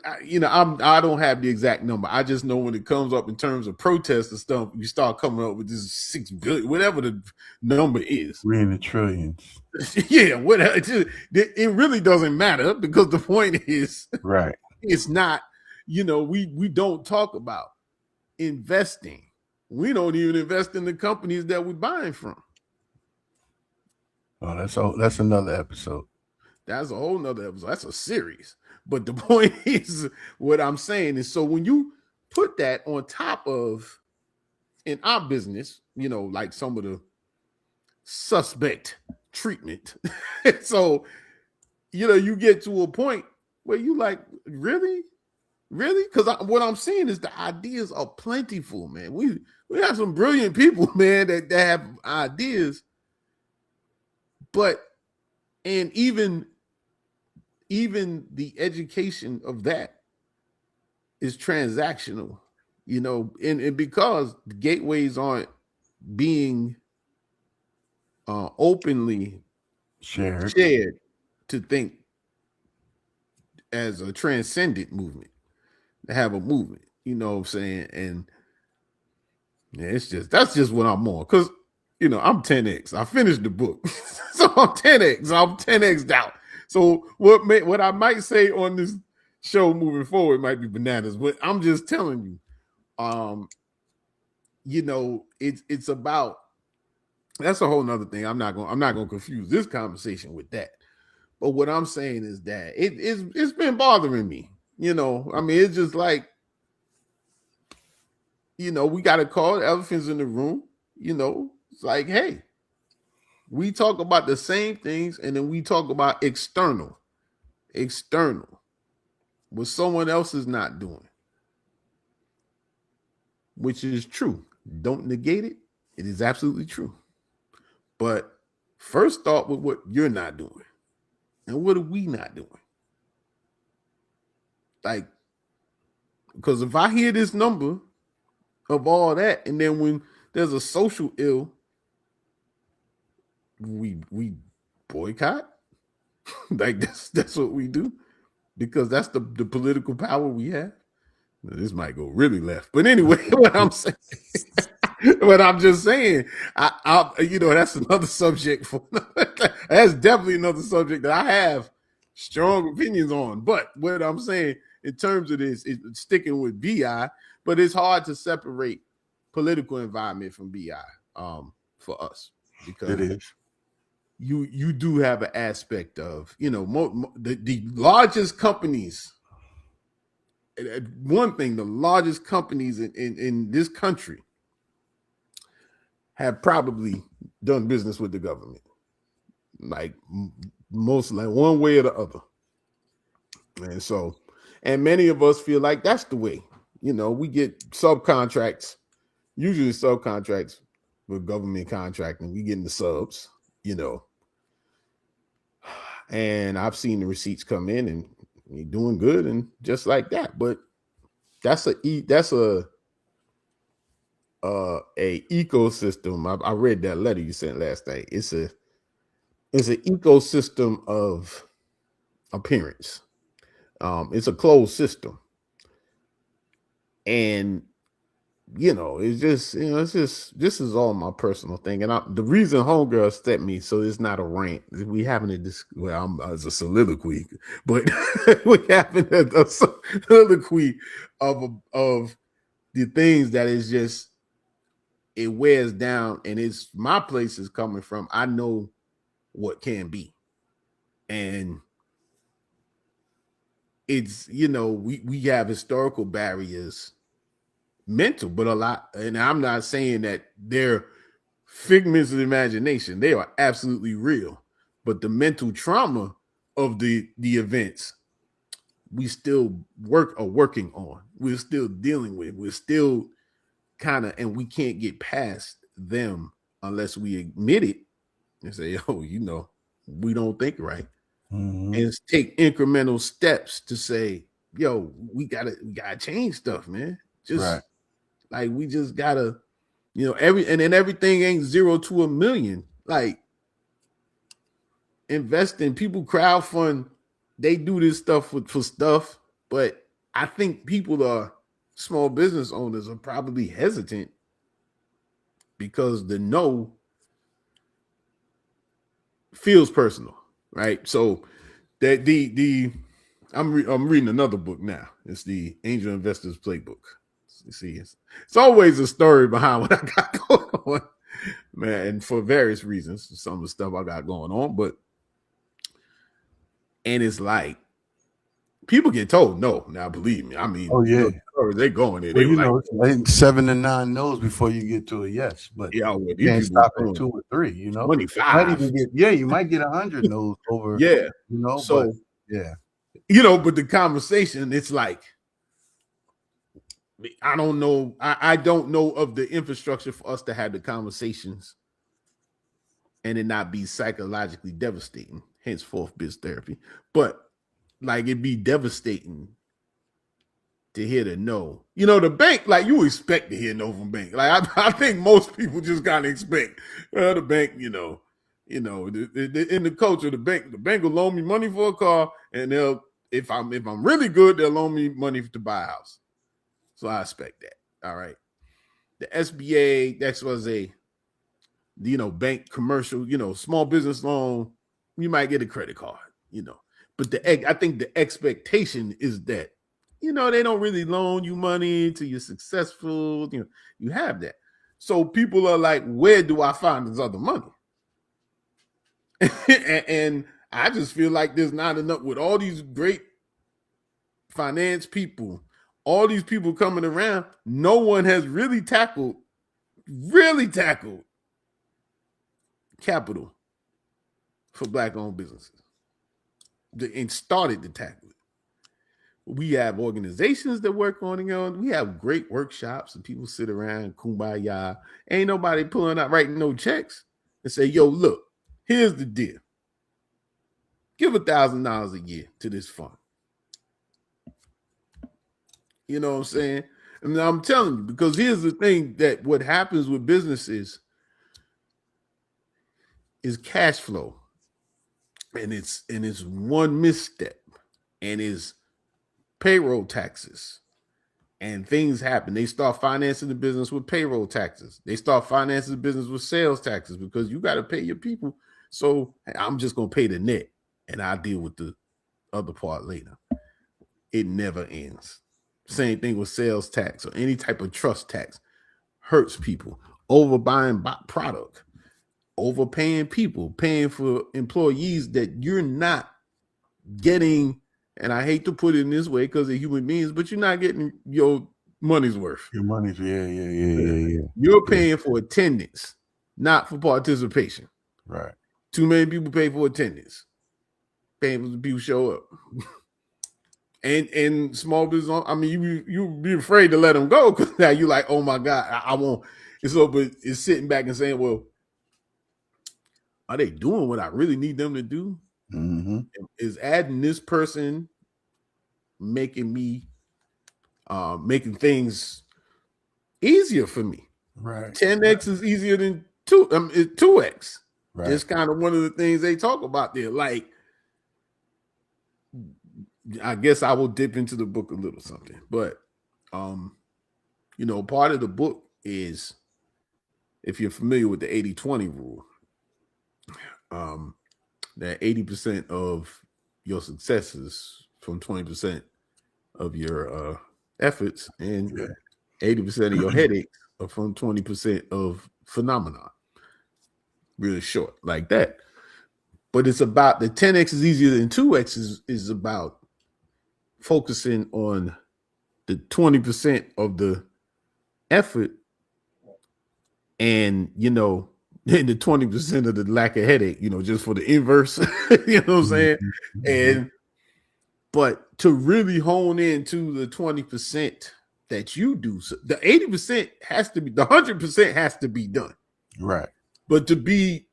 I don't have the exact number. I just know when it comes up in terms of protests and stuff, you start coming up with this 6 billion, whatever the number is. We're in the trillions. Yeah, whatever. It really doesn't matter, because the point is, right? It's not. We don't talk about investing. We don't even invest in the companies that we're buying from. Oh, that's another episode. That's a whole nother episode. That's a series. But the point is, what I'm saying is, so when you put that on top of, in our business, like some of the suspect treatment, so, you get to a point where you like, really? Because what I'm saying is the ideas are plentiful, man. We have some brilliant people, man, that have ideas, and even the education of that is transactional, and because the gateways aren't being openly shared to think as a transcendent movement, to have a movement, you know what I'm saying? And yeah, that's just what I'm on, because I'm 10x. I finished the book, so I'm 10x. I'm 10x out. So what I might say on this show moving forward might be bananas, but I'm just telling you, it's about, that's a whole nother thing. I'm not gonna confuse this conversation with that. But what I'm saying is that it's been bothering me. It's just like, we got to call the elephants in the room. It's like, hey, we talk about the same things, and then we talk about external, what someone else is not doing, which is true. Don't negate it. It is absolutely true. But first start with what you're not doing, and what are we not doing? Like, because if I hear this number of all that, and then when there's a social ill, we boycott. Like, that's what we do, because that's the political power we have. This might go really left, but anyway, what I'm saying, what I'm just saying, I that's another subject that's definitely another subject that I have strong opinions on. But what I'm saying in terms of this is sticking with BI, but it's hard to separate political environment from BI for us, because it is. You do have an aspect of, the largest companies. One thing, the largest companies in this country have probably done business with the government, like most, like one way or the other. And so, and many of us feel like that's the way, we get subcontracts, usually subcontracts with government contracting. We get in the subs, and I've seen the receipts come in and you're doing good and just like that. But that's a ecosystem. I read that letter you sent last night. It's an ecosystem of appearance. It's a closed system, and it's just this is all my personal thing. And the reason homegirl stepped me, so it's not a rant. We having it's a soliloquy, but we having a soliloquy of the things that is just, it wears down, and it's my place is coming from. I know what can be, and it's, you know, we have historical barriers, mental, but a lot, and I'm not saying that they're figments of imagination. They are absolutely real. But the mental trauma of the events, we still are working on. We're still dealing with. We're still kind of, and we can't get past them unless we admit it and say, "Oh, you know, we don't think right," and take incremental steps to say, "Yo, we gotta change stuff, man." Just like we just gotta, you know, and then everything ain't 0 to a million. Like investing, people crowdfund, they do this stuff for stuff, but I think small business owners are probably hesitant because the no feels personal, right? So that I'm reading another book now. It's the Angel Investors Playbook. You see, it's always a story behind what I got going on, man, and for various reasons, some of the stuff I got going on, and it's like people get told no. Now, believe me, I mean, oh yeah, they going there. Well, They you like, know, it's like 7 to 9 no's before you get to a yes, but yeah, well, you these can't people stop at 2 or 3. You know, 25. you might get 100 no's over. Yeah, you know, so but yeah, you know, but the conversation, it's like, I don't know. I don't know of the infrastructure for us to have the conversations and it not be psychologically devastating. Henceforth, biz therapy. But like it'd be devastating to hear the no. You know, the bank, like you expect to hear no from bank. Like I think most people just kind of expect the bank. You know, in the culture, the bank will loan me money for a car, and they'll if I'm really good, they'll loan me money to buy a house. So I expect that. All right. The SBA, that was a, you know, bank commercial, you know, small business loan, you might get a credit card, you know. But I think the expectation is that, you know, they don't really loan you money till you're successful. You know, you have that. So people are like, where do I find this other money? and I just feel like there's not enough with all these great finance people, all these people coming around. No one has really tackled capital for Black-owned businesses and started to tackle it. We have organizations that work on it. We have great workshops and people sit around, kumbaya. Ain't nobody pulling out, writing no checks and say, yo, look, here's the deal. Give $1,000 a year to this fund. You know what I'm saying? And I'm telling you, because here's the thing, that what happens with businesses is cash flow. And it's one misstep, and it's payroll taxes, and things happen. They start financing the business with payroll taxes. They start financing the business with sales taxes because you got to pay your people. So I'm just going to pay the net and I'll deal with the other part later. It never ends. Same thing with sales tax or any type of trust tax. Hurts people. Overbuying product. Overpaying people. Paying for employees that you're not getting, and I hate to put it in this way because they're human beings, but you're not getting your money's worth. Your money's, yeah. You're paying for attendance, not for participation. Right. Too many people pay for attendance. Paying for the people show up. and small business, I mean, you be afraid to let them go because now you're like, oh my God, I won't. And so, but it's sitting back and saying, well, are they doing what I really need them to do? Mm-hmm. Is adding this person making me making things easier for me? Right. 10x is easier than 2x. Right. It's kind of one of the things they talk about there. Like, I guess I will dip into the book a little something, but you know, part of the book is, if you're familiar with the 80-20 rule, that 80% of your successes from 20% of your efforts, and 80% of your headaches are from 20% of phenomenon. Really short, like that. But it's about the 10x is easier than 2x is about focusing on the 20% of the effort and, you know, and the 20% of the lack of headache, you know, just for the inverse, you know what I'm saying? And, but to really hone into the 20% that you do, so the 80% has to be, the 100% has to be done. Right. But to be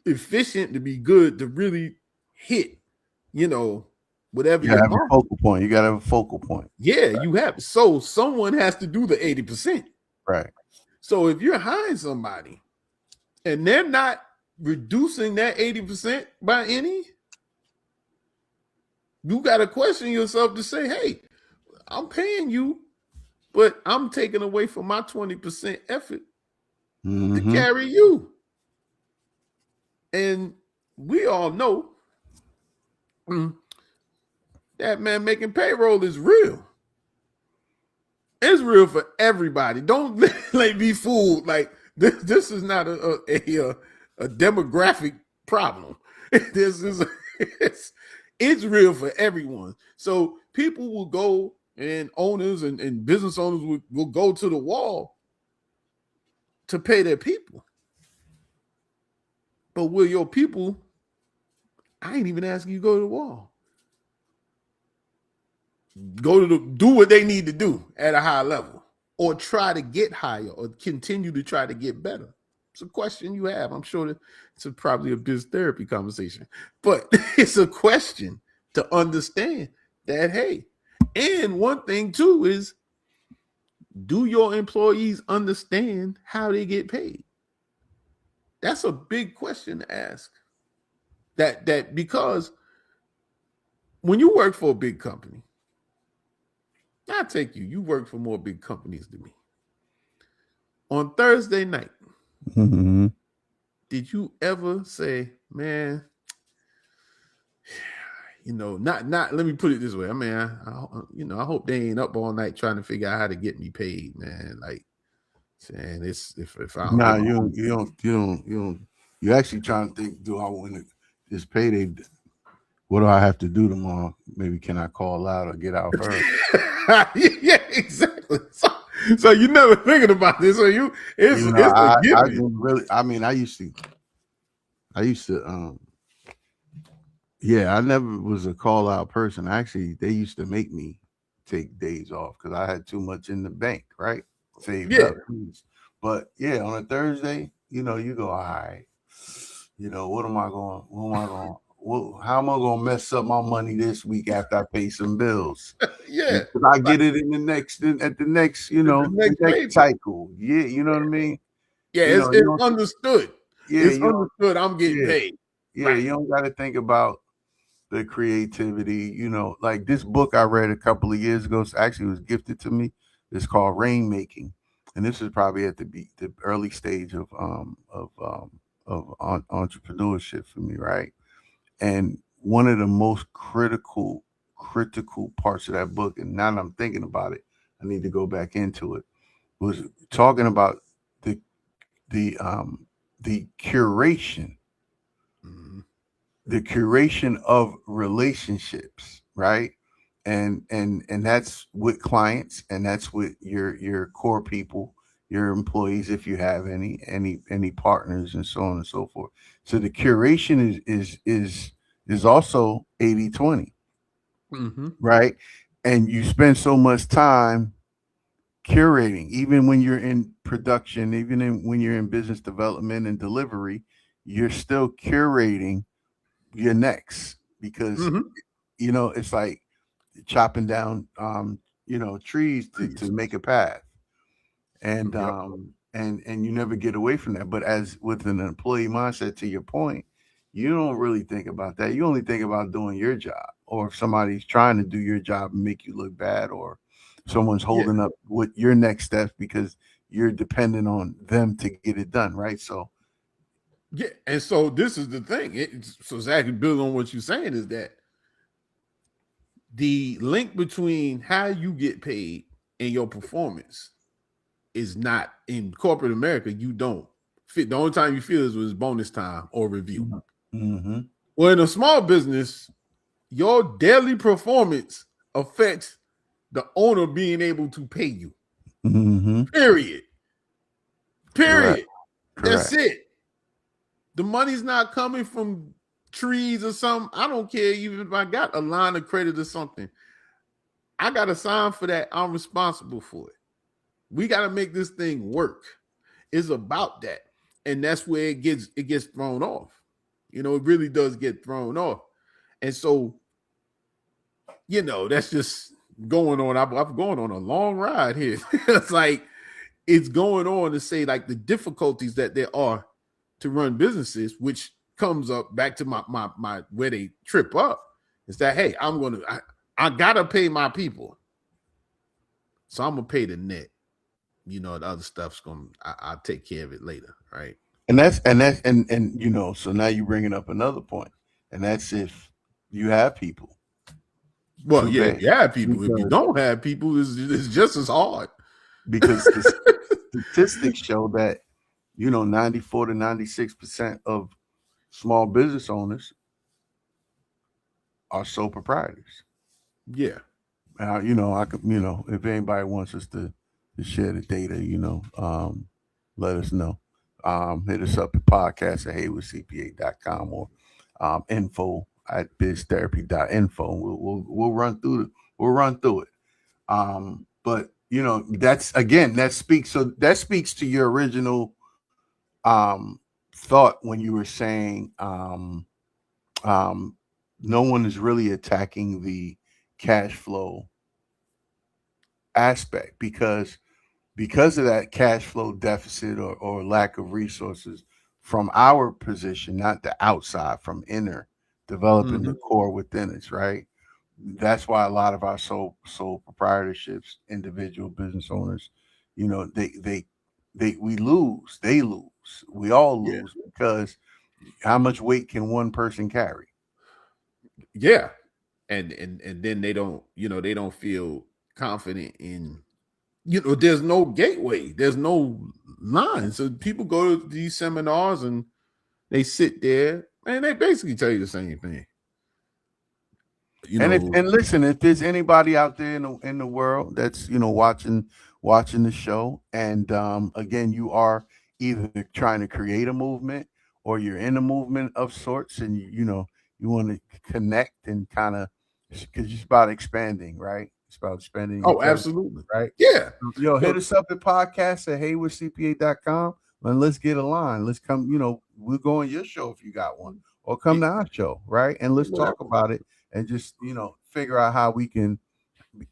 efficient, to be good, to really hit, you know, whatever You gotta you're have a focal point. You gotta have a focal point. Yeah, you have. So someone has to do the 80%. Right. So if you're hiring somebody and they're not reducing that 80% by any, you got to question yourself to say, hey, I'm paying you, but I'm taking away from my 20% effort to carry you. And we all know that, man, making payroll is real. It's real for everybody. Don't like be fooled. Like this is not a demographic problem. This is it's real for everyone. So people will go, and owners and business owners will go to the wall to pay their people. But will your people? I ain't even asking you to go to the wall. Do what they need to do at a high level, or try to get higher, or continue to try to get better. It's a question you have. I'm sure that it's probably a biz therapy conversation, but it's a question to understand that, hey, and one thing too is, do your employees understand how they get paid? That's a big question to ask. That because when you work for a big company, I take you work for more big companies than me. On Thursday night, did you ever say, man, you know, not let me put it this way. I mean, I hope they ain't up all night trying to figure out how to get me paid, man. Like saying it's if I don't Nah, you don't. You're actually trying to think, do I want to this payday? What do I have to do tomorrow? Maybe can I call out or get out early? Yeah, exactly. So you never thinking about this. So it's I a given. really. I mean, I used to. Yeah, I never was a call out person. Actually, they used to make me take days off because I had too much in the bank, right? Saved up. But yeah, on a Thursday, you know, you go, all right, you know, what am I going? How am I going to mess up my money this week after I pay some bills? Yeah, because I get it in the next, you know, the next cycle. Yeah, you know what I mean. Yeah, you it's understood. Yeah, it's understood. I'm getting paid. Yeah, right. You don't got to think about the creativity. You know, like this book I read a couple of years ago. Actually, was gifted to me. It's called Rainmaking, and this is probably at the early stage of entrepreneurship for me, right? And one of the most critical parts of that book, and now that I'm thinking about it, I need to go back into it, was talking about the curation, the curation of relationships, right? And that's with clients, and that's with your core people, your employees, if you have any partners, and so on and so forth. So the curation is also 80-20, right? And you spend so much time curating, even when you're in production, when you're in business development and delivery, you're still curating your next, because you know, it's like chopping down you know, trees to make a path, and and you never get away from that. But as with an employee mindset, to your point, you don't really think about that. You only think about doing your job, or if somebody's trying to do your job and make you look bad, or someone's holding up with your next steps because you're dependent on them to get it done, right? So yeah, and so this is the thing. So exactly building on what you're saying is that the link between how you get paid and your performance is not in corporate America. You don't fit. The only time you feel is with bonus time or review. Well, in a small business, your daily performance affects the owner being able to pay you. Mm-hmm. Period. Correct. That's it. The money's not coming from trees or something. I don't care even if I got a line of credit or something. I got to sign for that. I'm responsible for it. We got to make this thing work. It's about that. And that's where it gets thrown off. It really does get thrown off. And so, that's just going on. I'm going on a long ride here. It's like it's going on to say like the difficulties that there are to run businesses, which comes up back to my where they trip up. Is that, hey, I gotta pay my people. So I'm gonna pay the net. The other stuff's I'll take care of it later, right? And so now you bringing up another point, and that's if you have people. Well, yeah, if you have people. Because if you don't have people, it's just as hard. Because the statistics show that 94 to 96% of small business owners are sole proprietors. Yeah. I could, if anybody wants us to share the data, let us know. Hit us up at podcast at Heyward-CPA.com or info at biztherapy.info. We'll run through it. But that speaks to your original thought when you were saying no one is really attacking the cash flow aspect because of that cash flow deficit or lack of resources from our position, not the outside, from inner developing the core within us, right? That's why a lot of our sole proprietorships, individual business owners, they lose. We all lose because how much weight can one person carry? Yeah. And then they don't feel confident in, there's no gateway, there's no line. So people go to these seminars and they sit there and they basically tell you the same thing. And listen, if there's anybody out there in the world that's watching the show, and again, you are either trying to create a movement or you're in a movement of sorts, and you want to connect and kind of, because it's about expanding, right? It's about expanding. Oh, absolutely. Right. Yeah. Hit us up at podcast at Heyward-CPA.com and let's get a line. Let's come. We'll go on your show if you got one, or come to our show, right? And let's talk about it. And just figure out how we can,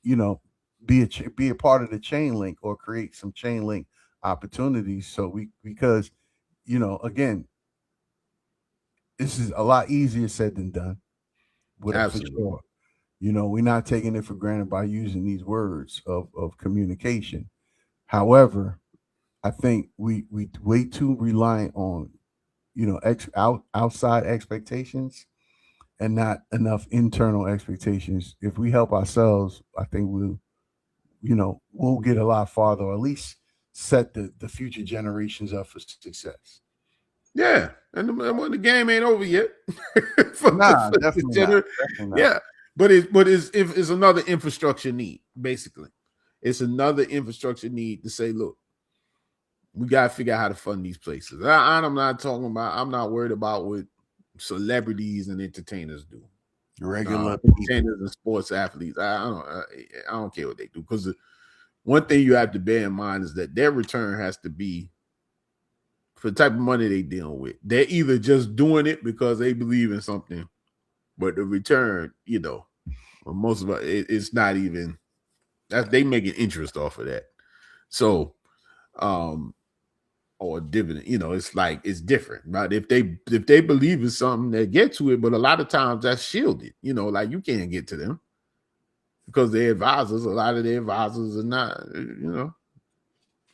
be a part of the chain link or create some chain link opportunities. So because again, this is a lot easier said than done. Absolutely. For sure. We're not taking it for granted by using these words of communication. However, I think we way too reliant on outside expectations and not enough internal expectations. If we help ourselves, I think we'll get a lot farther, or at least set the future generations up for success. Yeah, and the game ain't over yet. Definitely not. Yeah, but it's another infrastructure need. Basically, it's another infrastructure need to say, look, we got to figure out how to fund these places. I'm not worried about what celebrities and entertainers do. Regular entertainers and sports athletes. I don't care what they do, because one thing you have to bear in mind is that their return has to be for the type of money they dealing with. They're either just doing it because they believe in something, but the return, most of it's not even that they making interest off of that. So, or dividend, it's like it's different, right? If they believe in something, they get to it, but a lot of times that's shielded, like you can't get to them because their advisors, a lot of their advisors are not,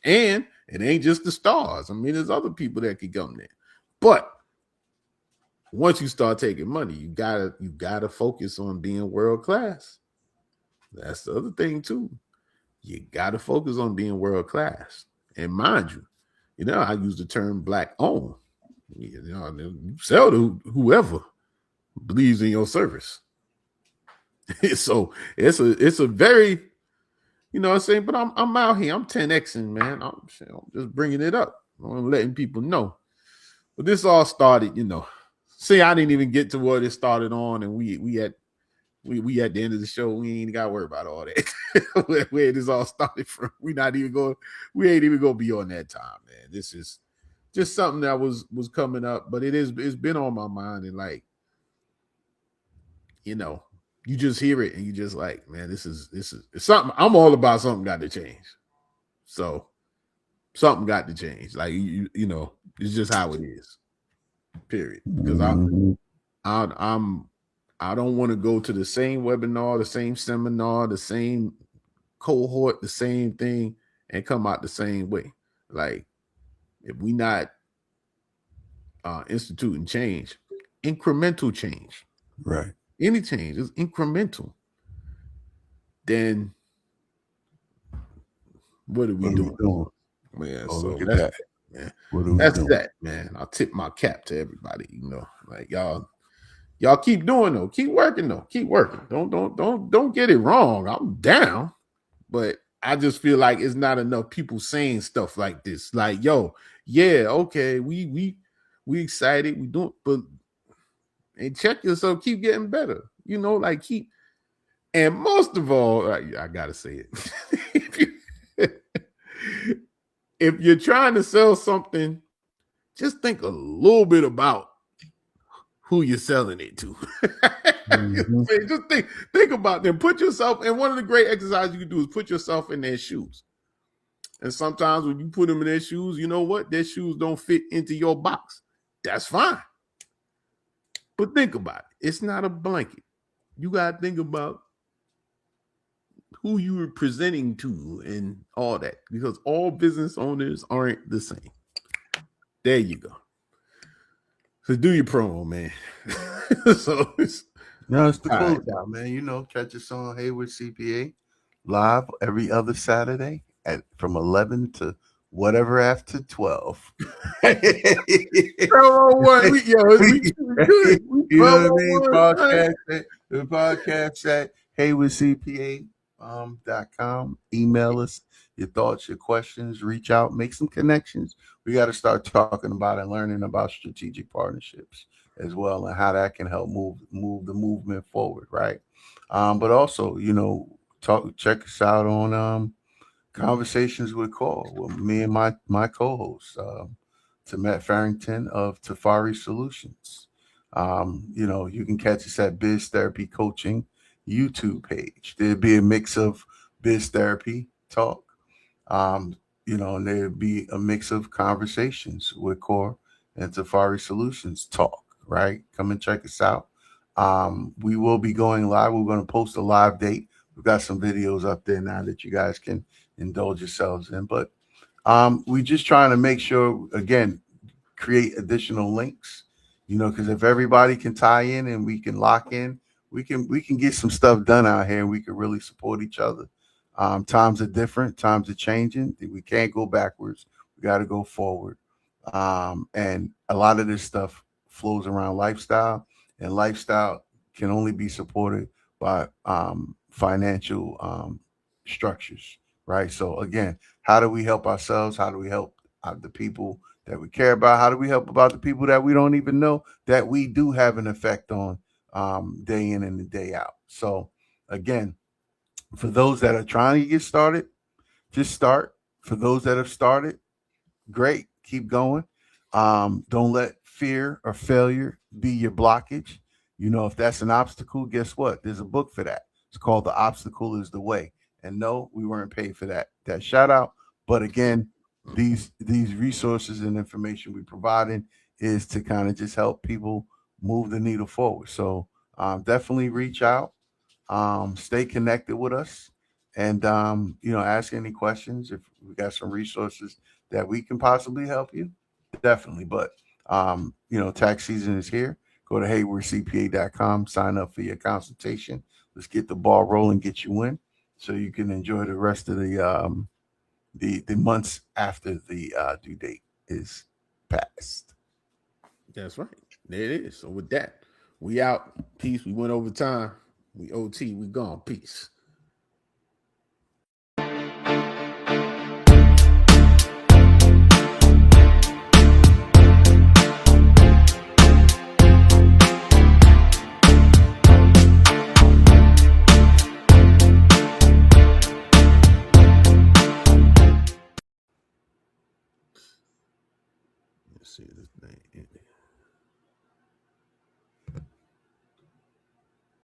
and it ain't just the stars. I mean, there's other people that could come there. But once you start taking money, you gotta focus on being world class. That's the other thing too. You gotta focus on being world class. And mind you, I use the term black owned. You sell to whoever believes in your service. So it's a very, you know what I'm saying? But I'm out here. I'm 10Xing, man. I'm just bringing it up. I'm letting people know. But this all started, you know. See, I didn't even get to what it started on, and we at the end of the show. We ain't got to worry about all that. where this all started from. We ain't even gonna be on that time, man. This is just something that was coming up, but it's been on my mind, and like, you know, you just hear it and you just like, man, this is it's something. I'm all about something got to change. So something got to change. Like you know, it's just how it is. Period. Because I don't want to go to the same webinar, the same seminar, the same cohort, the same thing, and come out the same way. Like if we not instituting change, incremental change, right? Any change is incremental. Then what are we doing? Man, oh, so look at that's that. Man. What are we That's doing? that, man. I'll tip my cap to everybody, you know. Like y'all keep doing though. Keep working though. Keep working. Don't get it wrong. I'm down. But I just feel like it's not enough people saying stuff like this. Like, yo, yeah, okay, we excited, we doing, but and check yourself, keep getting better. You know, like keep, and most of all, I gotta say it. if you're trying to sell something, just think a little bit about who you're selling it to. Just think about them. Put yourself, and one of the great exercises you can do is put yourself in their shoes. And sometimes when you put them in their shoes, you know what? Their shoes don't fit into your box. That's fine. But think about it. It's not a blanket. You got to think about who you are presenting to and all that, because all business owners aren't the same. There you go. So do your promo, man. So it's the close out, man. You know, catch us on Heyward-CPA live every other Saturday from 11 to whatever after 12. Promo one. We good. You know what I mean? The podcast at Heyward-CPA.com. Email us your thoughts, your questions, reach out, make some connections. We got to start talking about and learning about strategic partnerships as well, and how that can help move the movement forward, right? But also, you know, check us out on Conversations with Call with me and my co-host, Tamet Farrington of Tafari Solutions. You know, you can catch us at Biz Therapy Coaching YouTube page. There'd be a mix of biz therapy talk, you know, and there'd be a mix of conversations with Core and Tafari Solutions talk, right? Come and check us out. We will be going live. We're going to post a live date. We've got some videos up there now that you guys can indulge yourselves in. But we're just trying to make sure, again, create additional links, you know, because if everybody can tie in and we can lock in, we can get some stuff done out here, and we can really support each other. Times are different, times are changing. We can't go backwards. We got to go forward. And a lot of this stuff flows around lifestyle, and lifestyle can only be supported by financial structures, right? So again, how do we help ourselves? How do we help the people that we care about? How do we help about the people that we don't even know that we do have an effect on day in and day out? So again, for those that are trying to get started, just start. For those that have started, great, keep going. Don't let fear or failure be your blockage. You know, if that's an obstacle, guess what? There's a book for that. It's called The Obstacle is the Way. And no, we weren't paid for that shout out. But again, these resources and information we providing is to kind of just help people move the needle forward. So definitely reach out, stay connected with us, and you know, ask any questions. If we got some resources that we can possibly help you, definitely. But you know, tax season is here. Go to Heyward-CPA.com, sign up for your consultation. Let's get the ball rolling, get you in, so you can enjoy the rest of the months after the due date is passed. That's right. There it is. So with that, we out. Peace. We went over time. We OT. We gone. Peace. Let's see this thing.